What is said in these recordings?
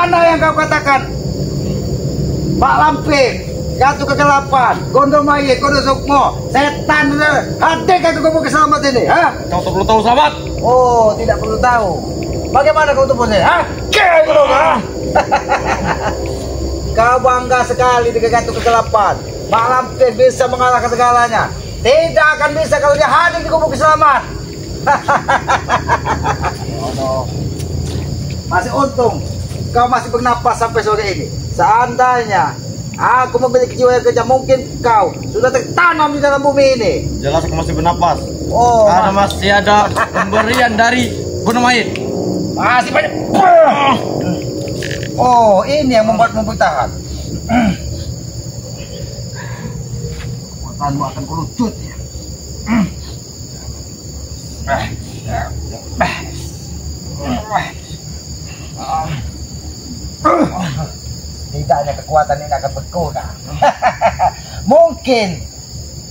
Mana yang kau katakan? Pak Lampir, Ratu Kegelapan, Gondomayi, Kodo Sukmo, setan, hadir kau ke Selamat ini, ha? Kau tak perlu tahu Selamat. Oh, tidak perlu tahu. Bagaimana kau tubuh saya, ha? Kau bangga sekali dengan Ratu Kegelapan. Pak Lampir bisa mengalahkan segalanya. Tidak akan bisa kalau dia hadir di kubu Selamat. Oh, no. Masih untung kau masih bernapas sampai sore ini. Seandainya aku memiliki jiwa yang kejam, mungkin kau sudah tertanam di dalam bumi ini. Jelas aku masih bernapas. Oh, karena masih ada pemberian dari Gondomayi. masih banyak. Oh, ini yang membuatmu bertahan. Kekuatanmu akan kerucut ya. Tidaknya kekuatan ini akan berkurang. Mungkin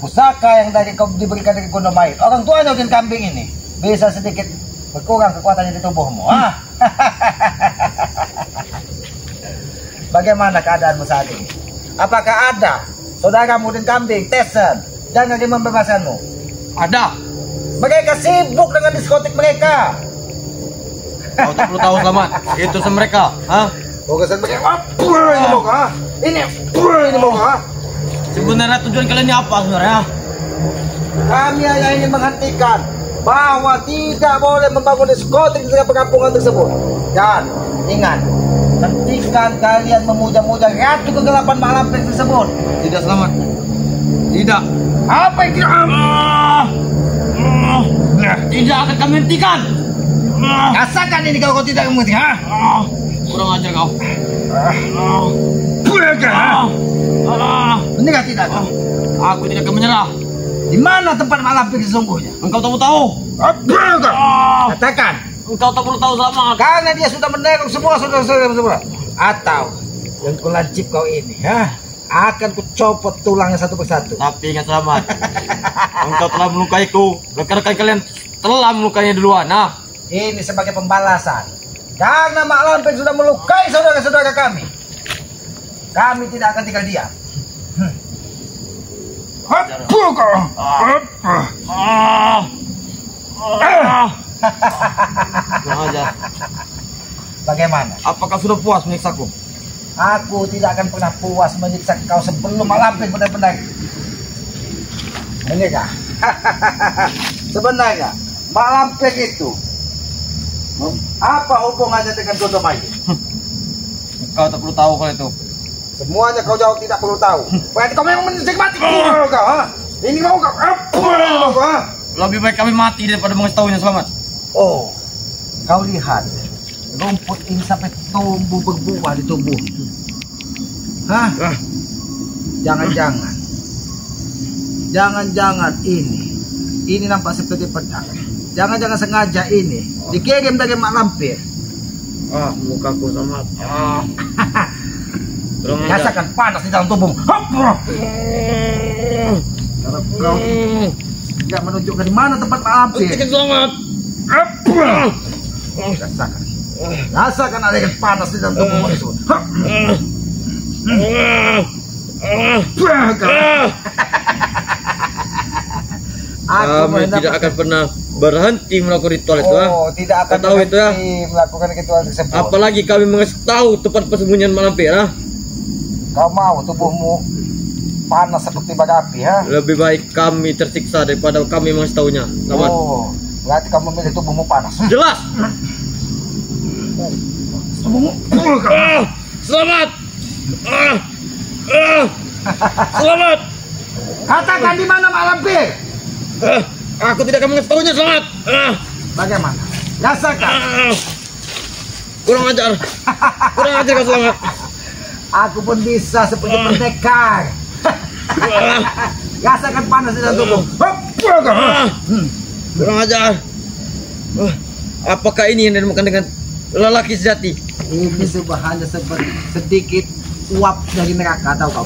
pusaka yang dari kau diberikan dari Gondomayi, orang tuanya Udin Kambing ini, bisa sedikit berkurang kekuatannya di tubuhmu. Bagaimana keadaanmu saat ini? Apakah ada saudaramu Udin Kambing, Tesen, dan yang membebaskanmu? Ada. Mereka sibuk dengan diskotik mereka. Kau tak perlu tahu Selamat. Itu mereka, ha? Bukan mereka. Ini mau kah? Ini mau kah? Sebenarnya tujuan kalian apa sebenarnya? Kami hanya ingin menghentikan bahwa tidak boleh membangun diskotik di tengah perkampungan tersebut. Dan ingat, hentikan kalian memuja-muja Ratu Kegelapan Pak Lampir tersebut. Tidak Selamat. Tidak. Apa yang tidak? Tidak akan kami hentikan. Rasakan ini kalau kau tidak mengerti, ha? Kurang ajar kau. Menyerah tidak? Aku tidak akan menyerah. Di mana tempat Pak Lampir sesungguhnya? Engkau tak perlu tahu. Katakan. Engkau tak perlu tahu Selamat. Karena dia sudah meneror semua saudara-saudara semua. Atau yang kulancip kau ini, ha? Akan kucopot tulangnya satu persatu. Tapi ingat Selamat. Engkau telah melukaiku. Rekan-rekan kalian telah melukainya duluan. Nah, ini sebagai pembalasan. Karena Mak Lampir sudah melukai saudara-saudara kami. Kami tidak akan tinggal diam. kurang ajar. Bagaimana? Apakah sudah puas menyiksaku? Aku tidak akan pernah puas menyiksa kau sebelum Mak Lampir benar-benar menyerah. Sebenarnya Mak Lampir itu apa hubungannya dengan Gondomayi? Kau tak perlu tahu kalau itu. Semuanya kau jawab tidak perlu tahu. Berarti kau memang menikmati kau, ha? Ini mau kau apa? Ha? Lebih baik kami mati daripada mengetahuinya Selamat. Oh, kau lihat rumput ini sampai tumbuh berbuah di tubuh. Hah? Jangan-jangan ini nampak seperti pedang. Jangan-jangan sengaja ini dikirim dari Mak Lampir. Mukaku Selamat. Rasakan panas di dalam tubuhmu. Kalau kau tidak menunjukkan di mana tempat Mak Lampir. Selamat. Rasakan aliran panas di dalam tubuhmu itu. Kami tidak akan pernah berhenti melakukan ritual itu. Tidak akan tahu itu ya. Melakukan ritual tersebut. Apalagi kami mengetahui tempat persembunyian Mak Lampir. Kau mau tubuhmu panas seperti bara api, ha? Lebih baik kami tersiksa daripada kami mengetahuinya. Selamat. Oh, berarti kamu memilih tubuhmu panas. Jelas. Tubuhmu. Selamat. Selamat. Katakan di mana Mak Lampir? Aku tidak akan mengetahuinya Selamat. Bagaimana? Rasakan. Kurang ajar. Kurang ajar kau Selamat. Aku pun bisa seperti pendekar. Rasakan panas di dalam tubuh. Kurang ajar. Apakah ini yang dinamakan dengan lelaki sejati? Ini hanya sedikit uap dari neraka, tahu kau?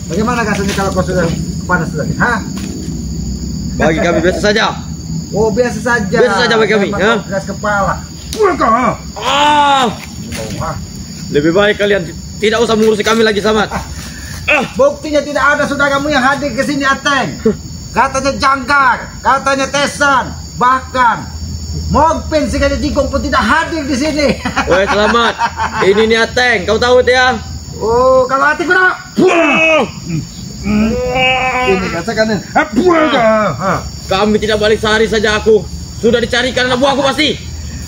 Bagaimana rasanya kalau kau sudah panas lagi? Bagi kami biasa saja. Oh, biasa saja. Biasa saja bagi kami. Keras kepala. Lebih baik kalian tidak usah mengurusi kami lagi, Slamet. Buktinya tidak ada saudaramu yang hadir ke sini, Ateng. Katanya Jangkar, katanya Tesan, bahkan Mogpin si Gajah Jingkong pun tidak hadir di sini. Woi, Slamet. Ini nih Ateng, kau tahu itu ya? Oh, kalau hati kurang. Ini rasakan. Kami tidak balik sehari saja aku. Sudah dicarikan anak buahku pasti.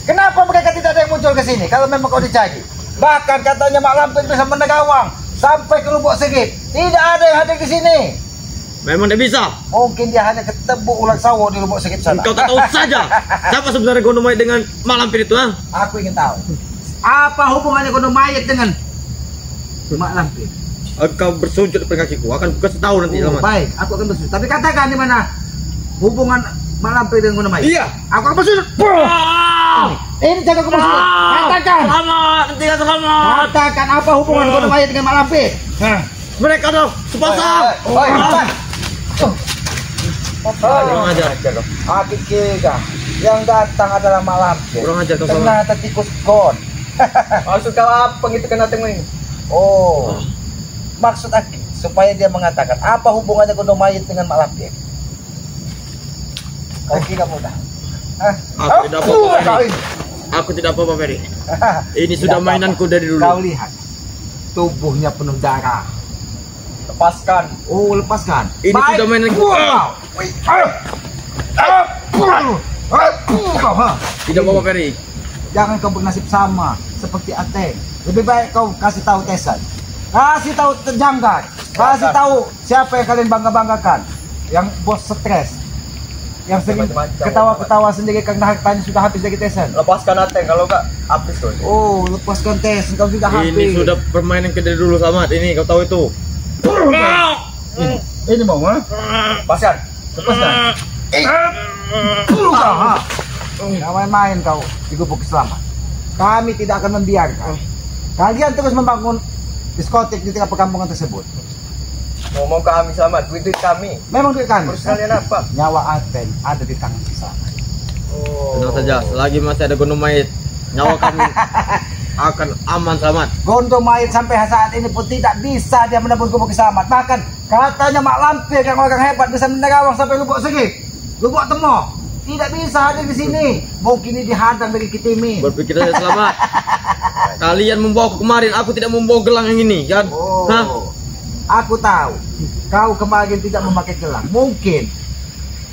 Kenapa mereka tidak ada yang muncul ke sini kalau memang kau dicari? Bahkan katanya Mak Lampir bisa menegawang sampai ke Lubuk Segip. Tidak ada yang hadir di sini. Memang tidak bisa. Mungkin dia hanya ketemu ulang sawo di Lubuk Segip sana. Kau tak tahu saja. Siapa sebenarnya Gondomait dengan Mak Lampir itu, ha? Aku ingin tahu. Apa hubungannya Gondomait dengan Mak Lampir? Kau bersujud di kakiku, akan kasih tahu nanti, Slamet. Baik, aku akan bersujud. Tapi katakan di mana hubungan Mak Lampir dengan Gondomait? Iya. Aku akan bersujud. Ini jangan aku bersujud. Katakan. Selamat, tidak selamat. Katakan apa hubungan Gondomait dengan Mak Lampir? Mereka dong sepasang. Kurang ajar. Aku kira yang datang adalah Mak Lampir. Kurang ajar kau, Slamet. Ternyata tikus gon. Maksud kau apa gitu kena temu ini? Oh, maksud aku supaya dia mengatakan apa hubungannya Gondomait dengan Mak Lampir. Kau kira mudah? Aku tidak apa-apa, Ferry. Aku tidak apa-apa, Ferry. Ini sudah mainanku dari dulu. Kau lihat, tubuhnya penuh darah. Lepaskan. Oh, lepaskan. Ini sudah mainanku. Tidak apa-apa, Ferry. Jangan kau bernasib sama seperti Ateng. Lebih baik kau kasih tahu Tesan, kasih tahu Jangkar, kasih tahu siapa yang kalian bangga-banggakan, yang bos stres, yang sering ketawa-ketawa sendiri karena hartanya sudah habis dari Tesan. Lepaskan Ateng, kalau enggak habis kau. Oh, lepaskan Tesan, kau sudah habis. Ini sudah permainan dari dulu, Slamet. Ini kau tahu itu. Ini mau ha? Lepaskan. Lepaskan. Jangan main-main kau di Gubuk Selamat. Kami tidak akan membiarkan kalian terus membangun diskotik di tengah perkampungan tersebut. Ngomong kami Slamet, duit kami. Memang duit kami. Terus kalian apa? Nyawa Ateng ada di tangan Selamat. Oh. Tenang saja, selagi masih ada Gondomait, nyawa kami akan aman, Slamet. Gondomait sampai saat ini pun tidak bisa dia menembus Gubuk Selamat. Bahkan katanya Mak Lampir yang orang hebat bisa menegawang sampai Lubuk Segip, Lubuk Temo. Tidak bisa hadir di sini. Mungkin ini dihadang dari Kitimi. Berpikir saja, Slamet. Kalian membawa aku kemarin, aku tidak membawa gelang yang ini, kan? Oh, Hah? aku tahu. Kau kemarin tidak memakai gelang. Mungkin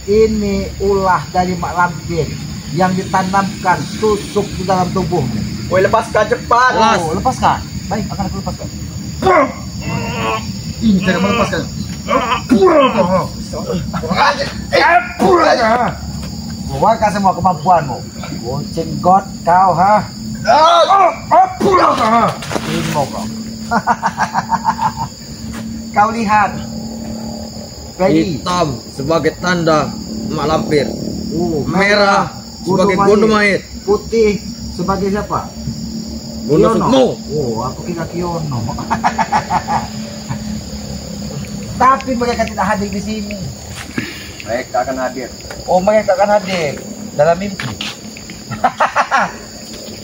ini ulah dari Mak Lampir yang ditanamkan tusuk di dalam tubuhmu. Woi, lepaskan cepat. Oh, lepaskan. Baik, akan aku lepaskan. Ini cara melepaskan. Keluarkan semua kemampuanmu. Kucing god kau, ha? Ini mau kau. Kau lihat. Ferry. Hitam sebagai tanda Mak Lampir. Merah sebagai Gondomait. Putih sebagai siapa? Gondosukmo. Oh, aku kira Kiono. Tapi mereka tidak hadir di sini. Mereka akan hadir. Oh, mereka akan hadir dalam mimpi.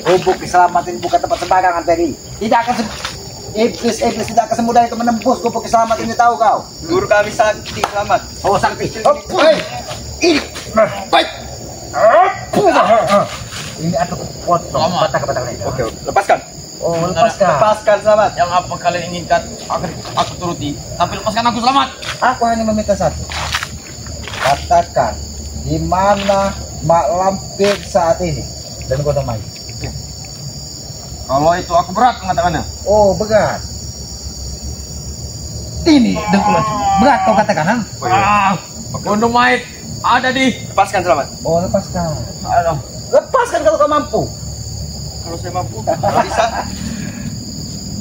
Gubuk Keselamatin bukan tempat sembarangan, Ferry. Tidak akan iblis tidak akan semudah itu menembus Gubuk Keselamatin, ini tahu kau? Guru kami sakti, Slamet. Oh, sakti. Ini. Baik. Ini aku potong batang-batang lain. Oke, lepaskan. Oh, lepaskan. Lepaskan, Slamet. Yang apa kalian inginkan akan aku turuti. Tapi lepaskan aku, Slamet. Aku hanya meminta satu. Katakan di mana Mak Lampir saat ini dan Gondomait. Kalau itu aku berat mengatakannya. Oh, berat. Ini dengkulan berat kau katakan, ha? Gondomait ada di. Lepaskan, Slamet. Oh, lepaskan. Aduh. Lepaskan kalau kau mampu. Kalau saya mampu, kalau bisa.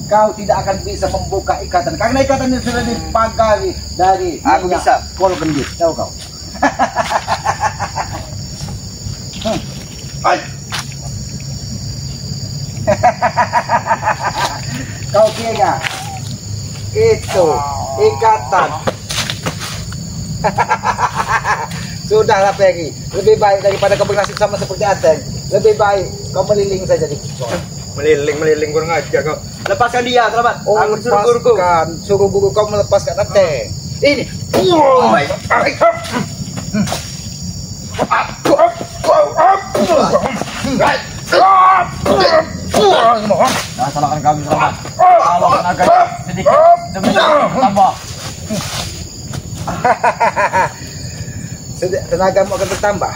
Kau tidak akan bisa membuka ikatan karena ikatan ini sudah dipagari dari Aku bisa. Kol gendut, tahu kau? Kau kira itu ikatan? Sudahlah, Ferry. Lebih baik daripada kau bernasib sama seperti Ateng. Lebih baik kau meliling saja di Kutol. Meliling kurang ajar kau. Lepaskan dia, selamat. Oh, Aku suruh guruku. lepaskan. Suruh guru kau melepaskan Ateng. Ini. Oh my. Jangan salahkan kami selamat. Kalau tenaga sedikit demi tambah. Tenagamu akan bertambah.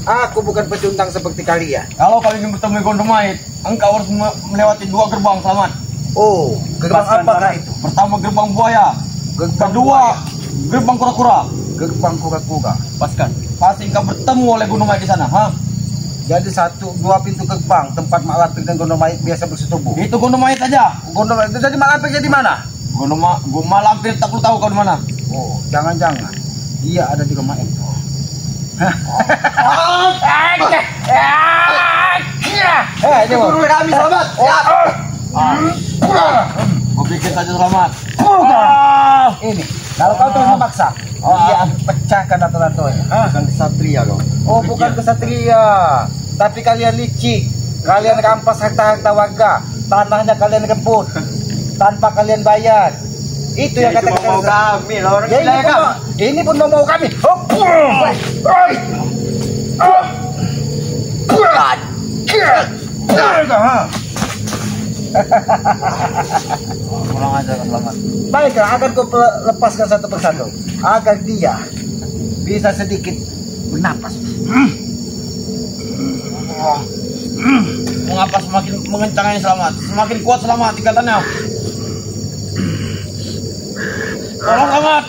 Aku bukan pecundang seperti kalian. Kalau kalian ingin bertemu Gondomait, engkau harus melewati 2 gerbang selamat. Oh, gerbang apakah itu? Pertama gerbang buaya, Gerbang kedua buaya. gerbang kura-kura. Gerbang kura-kura. Paskan. Pasti engkau bertemu oleh Gondomait di sana, ha? Jadi 2 pintu gerbang tempat Mak Lampir dan Gondomait biasa bersetubuh. Itu Gondomait aja. Gondomait itu jadi Mak Lampir di mana? Mak Lampir tak perlu tahu kau di mana. Oh, jangan-jangan dia ada di rumah itu. Ini Guru kami, selamat. Kau pikir saja selamat. Ini, kalau kau terus memaksa, dia akan pecahkan ratu-ratunya. Bukan kesatria kau. Oh, bukan kesatria, tapi kalian licik. Kalian rampas harta-harta warga, tanahnya kalian rebut tanpa kalian bayar. Itu yang kata mau kami, lah orang ya, gila ya kami. ini pun mau kami. Kurang ajar selamat. Baiklah, akan kau lepaskan satu persatu agar dia bisa sedikit bernapas. Mengapa semakin mengencangnya selamat? Semakin kuat selamat ikatannya. Tolong selamat.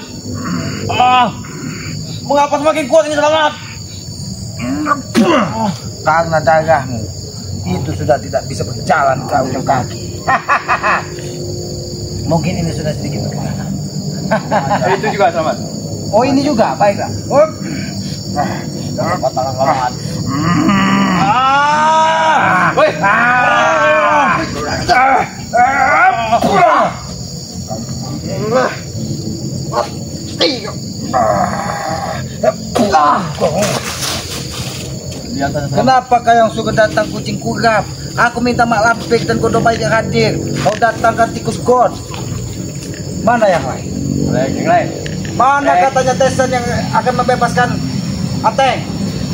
Mengapa semakin kuat ini selamat? Karena darahmu itu sudah tidak bisa berjalan ke ujung kaki. Mungkin ini sudah sedikit berkelana. Itu juga selamat. Oh, ini juga, baiklah. Jangan patah selamat. Woi. Kenapa kau yang suka datang kucing kurap? Aku minta Mak Lampir dan Gondomait yang hadir. Kau datangkan tikus god. Mana yang lain? Yang lain. Mana katanya Tesan yang akan membebaskan Ateng?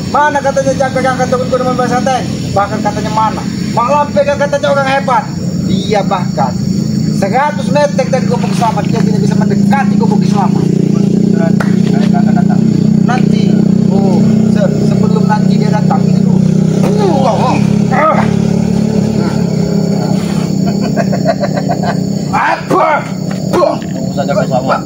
Mana katanya Jaga yang akan turun gunung membebaskan Ateng? Bahkan katanya mana? Mak Lampir kan katanya orang hebat. Dia bahkan 100 meter dari Gubuk Selamat dia tidak bisa mendekati Gubuk Selamat. Nanti, sebelum nanti dia datang ini dulu. Tunggu saja kau selamat.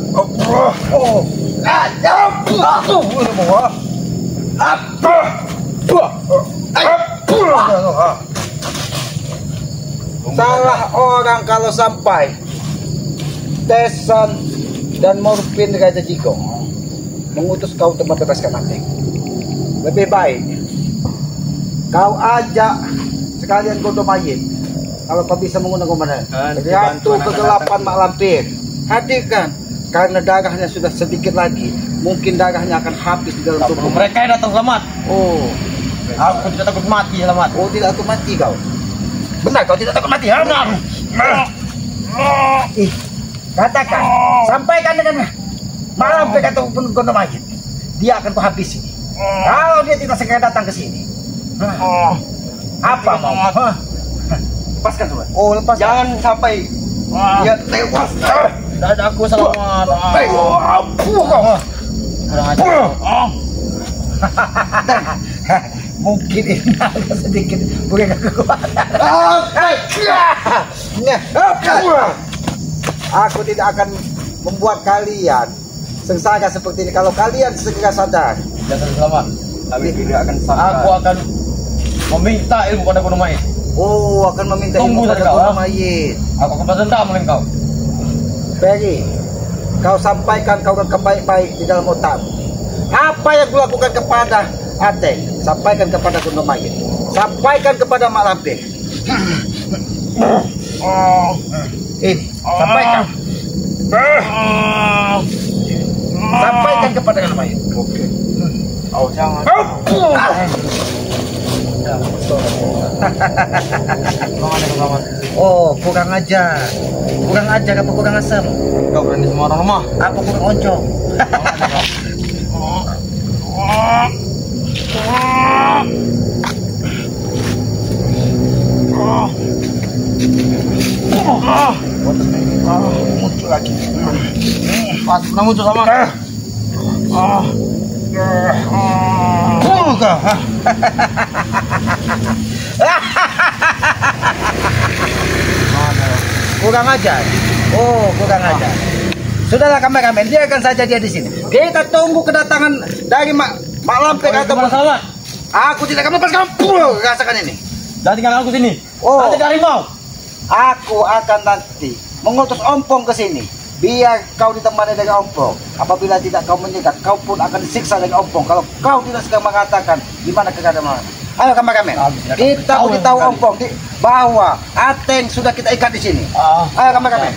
Salah orang kalau sampai Tesan dan Morfin Raja Jigong mengutus kau untuk membebaskan Ateng. Lebih baik kau ajak sekalian Gondomait. Kalau kau bisa menggunakan komandan Ratu Kegelapan Mak Lampir, hadirkan. Karena darahnya sudah sedikit lagi, mungkin darahnya akan habis di dalam tubuh Mereka yang datang selamat. Oh, Aku tidak takut mati selamat. oh tidak takut mati kau. Benar, kau tidak takut mati, ha? Ih, katakan, sampaikan dengan Mak Lampir ataupun Gondomait. Dia akan kuhabisi. Kalau dia tidak segera datang ke sini. Apa mau? Lepaskan semua. Oh, lepas. Jangan sampai dia tewas. Dadaku selamat. Kurang ajar. Mungkin ini agak sedikit bukan kekuatan. Aku tidak akan membuat kalian sengsara seperti ini kalau kalian segera sadar. Jangan selamat. Kami tidak akan sampai. Aku akan meminta ilmu pada Gondomait. Oh, akan meminta Tunggu ilmu pada saja, kau, Gondomait. Aku akan berendam dengan kau. Perry, kau sampaikan kau akan baik-baik di dalam otakmu. Apa yang kulakukan kepada Ateng, sampaikan kepada Gondomait. Sampaikan kepada Mak Lampir. Ini, sampaikan. Sampaikan kepada Gondomait. Oke. Oh, jangan. Oh, kurang ajar. Kurang ajar apa kurang asam? Kau berani sama orang rumah. Apa kurang oncom? Muncul lagi. Pas pernah muncul sama. Kurang ajar. Oh, kurang ajar. Sudahlah kameramen, biarkan saja dia di sini. Kita tunggu kedatangan dari Mak Lampir atau masalah. Aku tidak akan lepaskan. Rasakan ini. Jangan tinggal aku sini. Oh. Nanti dari mau. Aku akan nanti mengutus ompong ke sini. Biar kau ditemani dengan ompong. Apabila tidak kau menyekat, kau pun akan disiksa dengan ompong. Kalau kau tidak segera mengatakan di mana keadaan. Ayo kameramen, kita beritahu ompong bahwa Ateng sudah kita ikat di sini. Ayo kameramen.